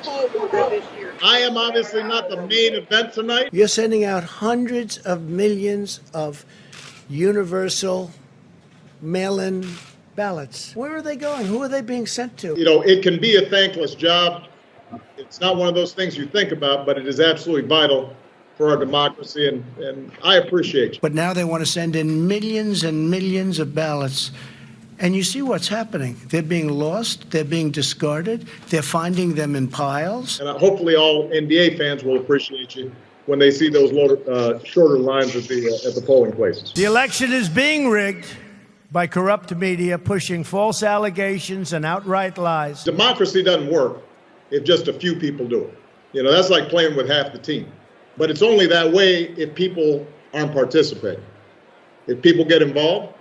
poll worker this year? I am obviously not the main event tonight. You're sending out hundreds of millions of universal mail-in ballots. Where are they going? Who are they being sent to? You know, it can be a thankless job. It's not one of those things you think about, but it is absolutely vital for our democracy, and I appreciate you. But now they want to send in millions and millions of ballots. And you see what's happening. They're being lost. They're being discarded. They're finding them in piles. And hopefully all NBA fans will appreciate you when they see those shorter lines at the polling places. The election is being rigged by corrupt media pushing false allegations and outright lies. Democracy doesn't work if just a few people do it. You know, that's like playing with half the team. But it's only that way if people aren't participating. If people get involved,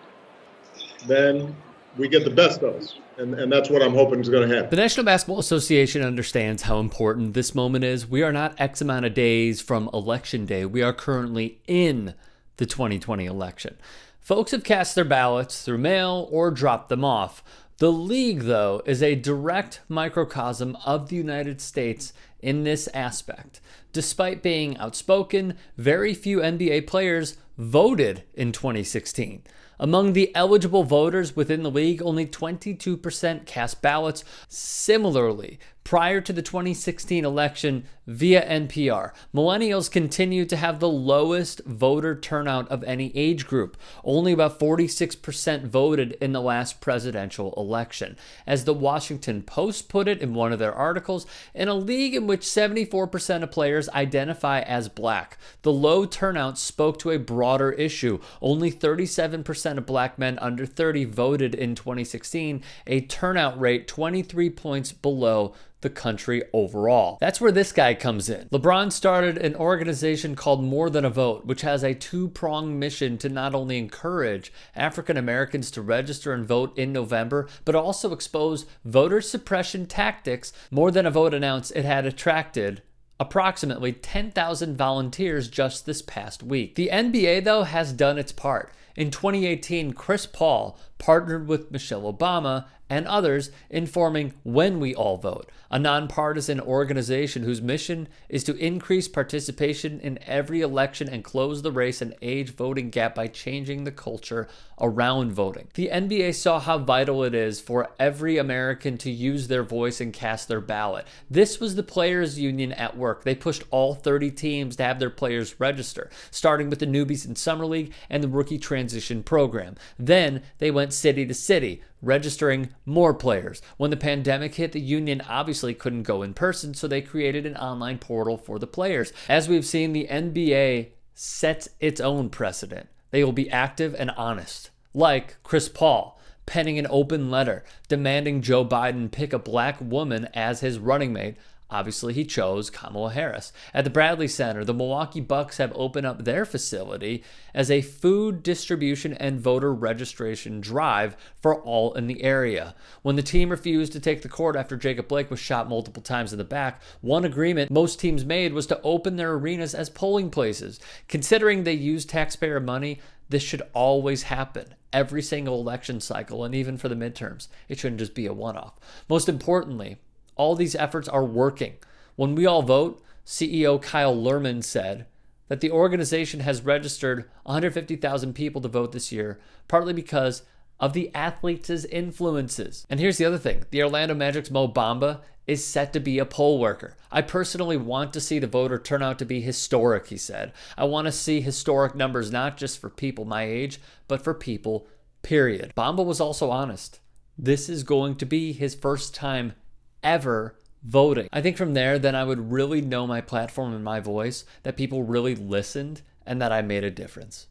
then we get the best of us. And that's what I'm hoping is going to happen. The National Basketball Association understands how important this moment is. We are not X amount of days from Election Day. We are currently in the 2020 election. Folks have cast their ballots through mail or dropped them off. The league, though, is a direct microcosm of the United States in this aspect. Despite being outspoken, very few NBA players voted in 2016. Among the eligible voters within the league, only 22% cast ballots. Similarly, prior to the 2016 election via NPR, millennials continue to have the lowest voter turnout of any age group. Only about 46% voted in the last presidential election. As the Washington Post put it in one of their articles, in a league in which 74% of players identify as black, the low turnout spoke to a broader issue. Only 37% of black men under 30 voted in 2016, a turnout rate 23 points below the country overall. That's where this guy comes in. LeBron started an organization called More Than a Vote, which has a two-pronged mission to not only encourage African Americans to register and vote in November, but also expose voter suppression tactics. More Than a Vote announced it had attracted approximately 10,000 volunteers just this past week. The NBA, though, has done its part. In 2018, Chris Paul partnered with Michelle Obama and others in forming When We All Vote, a nonpartisan organization whose mission is to increase participation in every election and close the race and age voting gap by changing the culture around voting. The NBA saw how vital it is for every American to use their voice and cast their ballot. This was the players' union at work. They pushed all 30 teams to have their players register, starting with the newbies in Summer League and the rookie transition program. Then they went city to city, registering more players. When the pandemic hit, the union obviously couldn't go in person, so they created an online portal for the players. As we've seen, the NBA sets its own precedent. They will be active and honest, like Chris Paul penning an open letter demanding Joe Biden pick a black woman as his running mate. Obviously, he chose Kamala Harris. At the Bradley Center, the Milwaukee Bucks have opened up their facility as a food distribution and voter registration drive for all in the area. When the team refused to take the court after Jacob Blake was shot multiple times in the back, one agreement most teams made was to open their arenas as polling places. Considering they use taxpayer money, this should always happen. Every single election cycle, and even for the midterms. It shouldn't just be a one-off. Most importantly, all these efforts are working. When We All Vote, CEO Kyle Lerman said that the organization has registered 150,000 people to vote this year, partly because of the athletes' influences. And here's the other thing. The Orlando Magic's Mo Bamba is set to be a poll worker. I personally want to see the voter turnout to be historic, he said. I want to see historic numbers, not just for people my age, but for people, period. Bamba was also honest. This is going to be his first time ever voting. I think from there, then I would really know my platform and my voice, that people really listened, and that I made a difference.